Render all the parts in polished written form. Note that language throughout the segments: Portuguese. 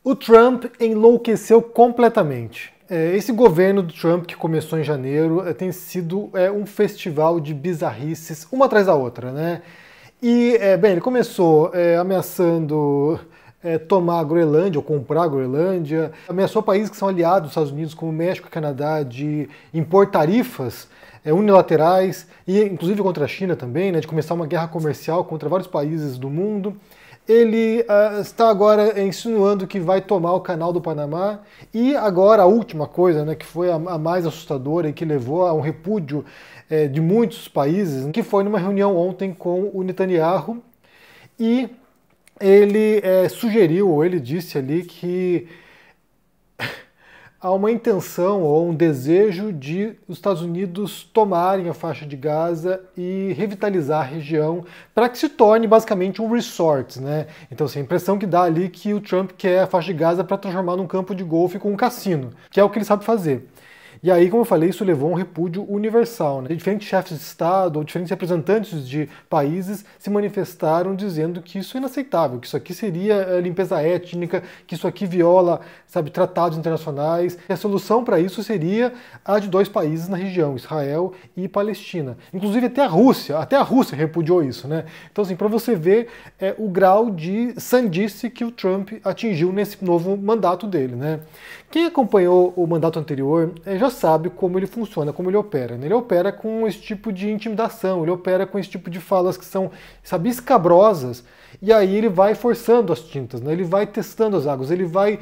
O Trump enlouqueceu completamente. Esse governo do Trump, que começou em janeiro, tem sido um festival de bizarrices, uma atrás da outra, né? E, bem, ele começou ameaçando tomar a Groenlândia, ou comprar a Groenlândia, ameaçou países que são aliados dos Estados Unidos, como México e Canadá, de impor tarifas unilaterais, e inclusive contra a China também, né, de começar uma guerra comercial contra vários países do mundo. Ele está agora insinuando que vai tomar o canal do Panamá, e agora a última coisa, né, que foi a mais assustadora e que levou a um repúdio de muitos países, que foi numa reunião ontem com o Netanyahu, e ele sugeriu, ou ele disse ali que há uma intenção ou um desejo de os Estados Unidos tomarem a faixa de Gaza e revitalizar a região para que se torne basicamente um resort, né? Então, assim, a impressão que dá ali que o Trump quer a faixa de Gaza para transformar num campo de golfe com um cassino, que é o que ele sabe fazer. E aí, como eu falei, isso levou a um repúdio universal, né? Diferentes chefes de Estado ou diferentes representantes de países se manifestaram dizendo que isso é inaceitável, que isso aqui seria limpeza étnica, que isso aqui viola, sabe, tratados internacionais. E a solução para isso seria a de dois países na região, Israel e Palestina. Inclusive até a Rússia repudiou isso, né? Então, assim, para você ver o grau de sandice que o Trump atingiu nesse novo mandato dele, né? Quem acompanhou o mandato anterior já sabe como ele funciona, como ele opera. Ele opera com esse tipo de intimidação, ele opera com esse tipo de falas que são, sabe, escabrosas, e aí ele vai forçando as tintas, né? Ele vai testando as águas, ele vai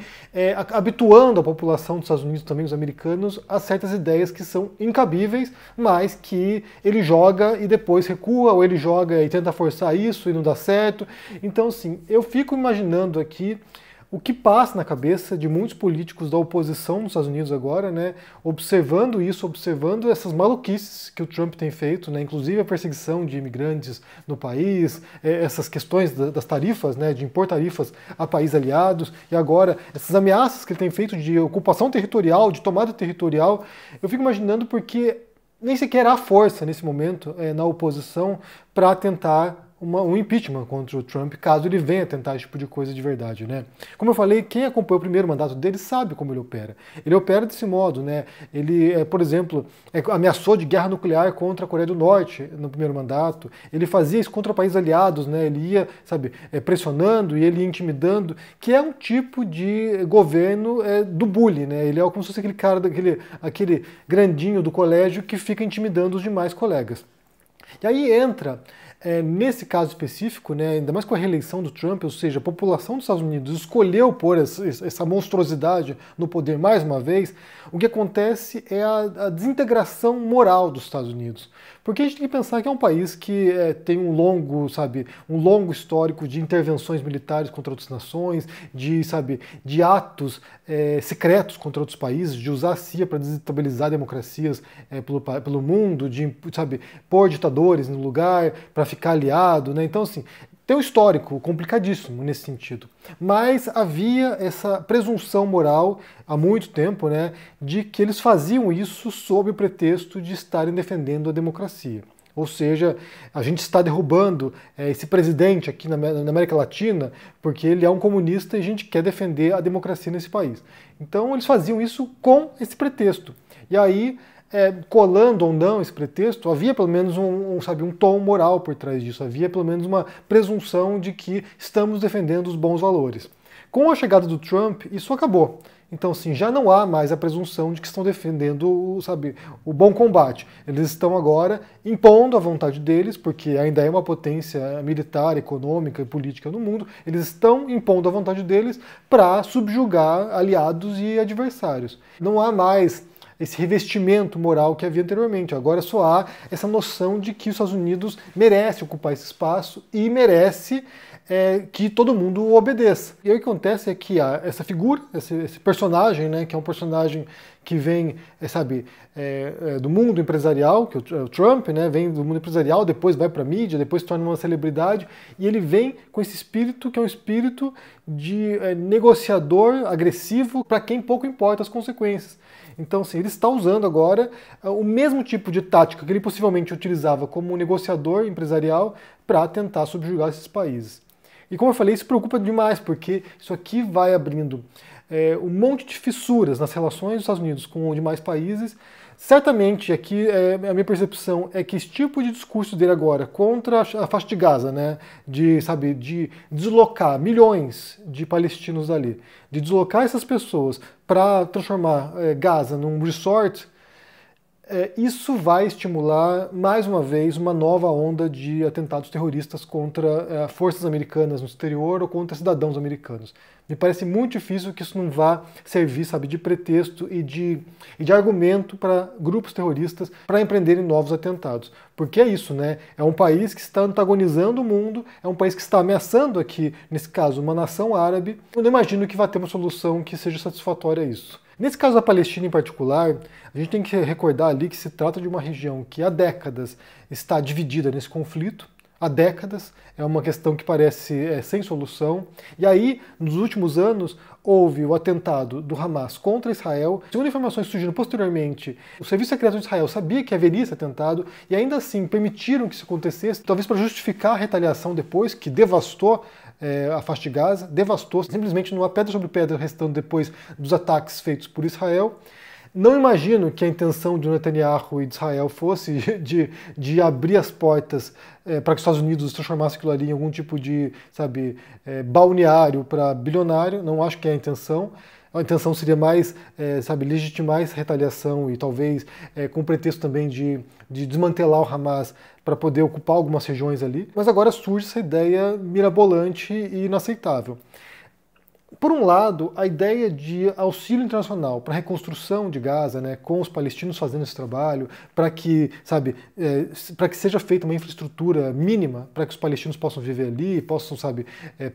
habituando a população dos Estados Unidos, também os americanos, a certas ideias que são incabíveis, mas que ele joga e depois recua, ou ele joga e tenta forçar isso e não dá certo. Então, assim, eu fico imaginando aqui o que passa na cabeça de muitos políticos da oposição nos Estados Unidos agora, né, observando isso, observando essas maluquices que o Trump tem feito, né, inclusive a perseguição de imigrantes no país, essas questões das tarifas, né, de impor tarifas a países aliados, e agora essas ameaças que ele tem feito de ocupação territorial, de tomada territorial. Eu fico imaginando porque nem sequer há força nesse momento na oposição para tentar um impeachment contra o Trump, caso ele venha tentar esse tipo de coisa de verdade, né? Como eu falei, quem acompanhou o primeiro mandato dele sabe como ele opera. Ele opera desse modo, né? Ele, por exemplo, ameaçou de guerra nuclear contra a Coreia do Norte no primeiro mandato. Ele fazia isso contra países aliados, né? Ele ia, sabe, pressionando e ele ia intimidando, que é um tipo de governo do bully, né? Ele é como se fosse aquele cara, aquele grandinho do colégio que fica intimidando os demais colegas. E aí entra, nesse caso específico, né, ainda mais com a reeleição do Trump, ou seja, a população dos Estados Unidos escolheu pôr essa monstruosidade no poder mais uma vez, o que acontece é a desintegração moral dos Estados Unidos. Porque a gente tem que pensar que é um país que tem um longo histórico de intervenções militares contra outras nações, de atos secretos contra outros países, de usar a CIA para desestabilizar democracias pelo mundo, de pôr ditadores no lugar para ficar aliado, né? Então, assim, tem um histórico complicadíssimo nesse sentido. Mas havia essa presunção moral há muito tempo, né, de que eles faziam isso sob o pretexto de estarem defendendo a democracia. Ou seja, a gente está derrubando esse presidente aqui na América Latina porque ele é um comunista e a gente quer defender a democracia nesse país. Então eles faziam isso com esse pretexto. E aí, colando ou não esse pretexto, havia pelo menos um tom moral por trás disso, havia pelo menos uma presunção de que estamos defendendo os bons valores. Com a chegada do Trump, isso acabou. Então, assim, já não há mais a presunção de que estão defendendo o bom combate. Eles estão agora impondo a vontade deles, porque ainda é uma potência militar, econômica e política no mundo, eles estão impondo a vontade deles para subjugar aliados e adversários. Não há mais esse revestimento moral que havia anteriormente. Agora só há essa noção de que os Estados Unidos merece ocupar esse espaço e merece que todo mundo o obedeça. E aí o que acontece é que essa figura, esse personagem, né, que é um personagem que vem, do mundo empresarial, que é o Trump, né, vem do mundo empresarial, depois vai para a mídia, depois se torna uma celebridade, e ele vem com esse espírito que é um espírito de negociador agressivo para quem pouco importa as consequências. Então, assim, ele está usando agora o mesmo tipo de tática que ele possivelmente utilizava como um negociador empresarial para tentar subjugar esses países. E como eu falei, isso preocupa demais, porque isso aqui vai abrindo um monte de fissuras nas relações dos Estados Unidos com demais países. Certamente, aqui a minha percepção é que esse tipo de discurso dele agora contra a faixa de Gaza, né, de deslocar milhões de palestinos ali, de deslocar essas pessoas para transformar Gaza num resort, isso vai estimular, mais uma vez, uma nova onda de atentados terroristas contra forças americanas no exterior ou contra cidadãos americanos. Me parece muito difícil que isso não vá servir, de pretexto e de argumento para grupos terroristas para empreenderem novos atentados. Porque é isso, né? É um país que está antagonizando o mundo, é um país que está ameaçando aqui, nesse caso, uma nação árabe. Eu não imagino que vai ter uma solução que seja satisfatória a isso. Nesse caso da Palestina em particular, a gente tem que recordar ali que se trata de uma região que há décadas está dividida nesse conflito. Há décadas, é uma questão que parece sem solução. E aí, nos últimos anos, houve o atentado do Hamas contra Israel. Segundo informações surgiram posteriormente, o Serviço Secreto de Israel sabia que haveria esse atentado e ainda assim permitiram que isso acontecesse, talvez para justificar a retaliação depois, que devastou a faixa de Gaza, devastou, simplesmente não há pedra sobre pedra restando depois dos ataques feitos por Israel. Não imagino que a intenção de Netanyahu e de Israel fosse de abrir as portas para que os Estados Unidos transformassem aquilo ali em algum tipo de, balneário para bilionário. Não acho que é a intenção. A intenção seria mais, legitimar essa retaliação e talvez com o pretexto também de desmantelar o Hamas para poder ocupar algumas regiões ali. Mas agora surge essa ideia mirabolante e inaceitável. Por um lado, a ideia de auxílio internacional para a reconstrução de Gaza, né, com os palestinos fazendo esse trabalho, para que, para que seja feita uma infraestrutura mínima para que os palestinos possam viver ali, possam,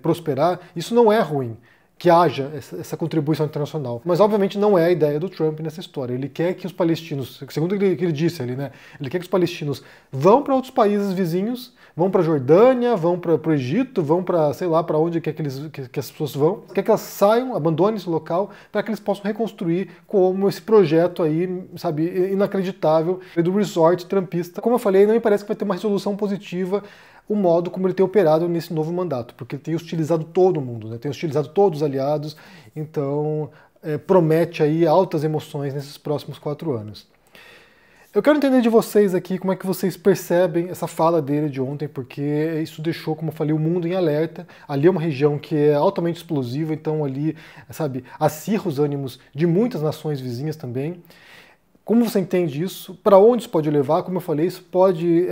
prosperar, isso não é ruim, que haja essa contribuição internacional. Mas, obviamente, não é a ideia do Trump nessa história. Ele quer que os palestinos, segundo o que ele disse ali, né, ele quer que os palestinos vão para outros países vizinhos, vão para a Jordânia, vão para o Egito, vão para, sei lá, para onde quer que as pessoas vão. Quer que elas saiam, abandonem esse local, para que eles possam reconstruir como esse projeto aí, inacreditável do resort trumpista. Como eu falei, não me parece que vai ter uma resolução positiva o modo como ele tem operado nesse novo mandato, porque ele tem hostilizado todo mundo, né? Tem hostilizado todos os aliados, então promete aí altas emoções nesses próximos 4 anos. Eu quero entender de vocês aqui como é que vocês percebem essa fala dele de ontem, porque isso deixou, como eu falei, o mundo em alerta. Ali é uma região que é altamente explosiva, então ali, acirra os ânimos de muitas nações vizinhas também. Como você entende isso? Para onde isso pode levar? Como eu falei, isso pode,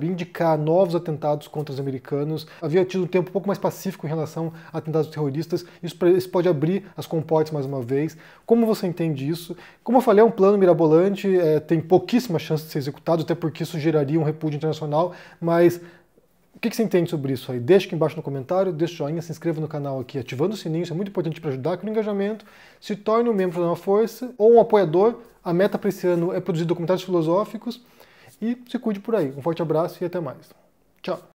indicar novos atentados contra os americanos. Havia tido um tempo um pouco mais pacífico em relação a atentados terroristas. Isso pode abrir as comportas mais uma vez. Como você entende isso? Como eu falei, é um plano mirabolante, tem pouquíssima chance de ser executado, até porque isso geraria um repúdio internacional, mas o que você entende sobre isso aí? Deixa aqui embaixo no comentário, deixa o joinha, se inscreva no canal aqui ativando o sininho, isso é muito importante para ajudar aqui no engajamento. Se torne um membro da Nova Força ou um apoiador. A meta para esse ano é produzir documentários filosóficos e se cuide por aí. Um forte abraço e até mais. Tchau!